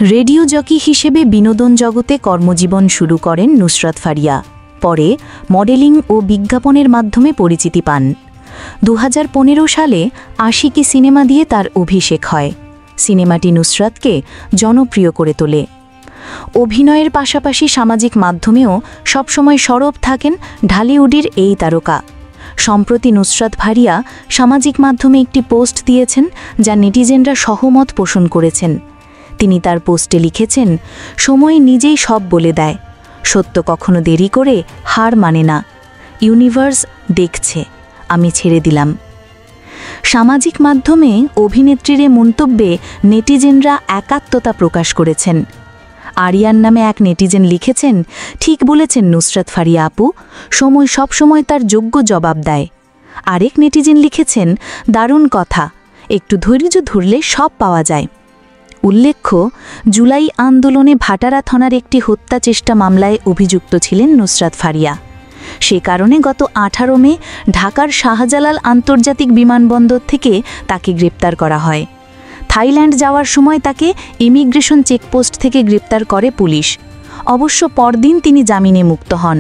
Radio jockey হিসেবে বিনোদন জগতে কর্মজীবন শুরু করেন নুসরাত ফারিয়া। পরে মডেলিং ও বিজ্ঞাপনের মাধ্যমে পরিচিতি পান। 2015 সালে আশিকি সিনেমা দিয়ে তার অভিষেক হয়। সিনেমাটি নুসরাতকে জনপ্রিয় করে তোলে। অভিনয়ের পাশাপাশি সামাজিক মাধ্যমেও সবসময় সরব থাকেন ঢালিউডের এই তারকা। সম্প্রতি নুসরাত ফারিয়া সামাজিক মাধ্যমে একটি পোস্ট দিয়েছেন, যা নেটিজেনরা সহমত পোষণ করেছেন। তিনি তার পোস্টে লিখেছেন, সময় নিজেই সব বলে দেয়, সত্য কখনো দেরি করে হার মানে না, ইউনিভার্স দেখছে, আমি ছেড়ে দিলাম। সামাজিক মাধ্যমে অভিনেত্রীর মন্তব্যে নেটিজেনরা একাত্মতা প্রকাশ করেছেন। আরিয়ান নামে এক নেটিজেন লিখেছেন, ঠিক বলেছেন নুসরাত ফারিয়া আপু, সময় সব সময় তার যোগ্য জবাব দেয়। আরেক নেটিজেন লিখেছেন, দারুণ কথা, একটু ধৈর্য ধরলে সব পাওয়া যায়। উল্লেখ্য, জুলাই আন্দোলনে ভাটারা থানার একটি হত্যা চেষ্টা মামলায় অভিযুক্ত ছিলেন নুসরাত ফারিয়া। সে কারণে গত 18 মে ঢাকার শাহজালাল আন্তর্জাতিক বিমানবন্দর থেকে তাকে গ্রেপ্তার করা হয়। থাইল্যান্ড যাওয়ার সময় তাকে ইমিগ্রেশন চেকপোস্ট থেকে গ্রেপ্তার করে পুলিশ। অবশ্য পরদিন তিনি জামিনে মুক্ত হন।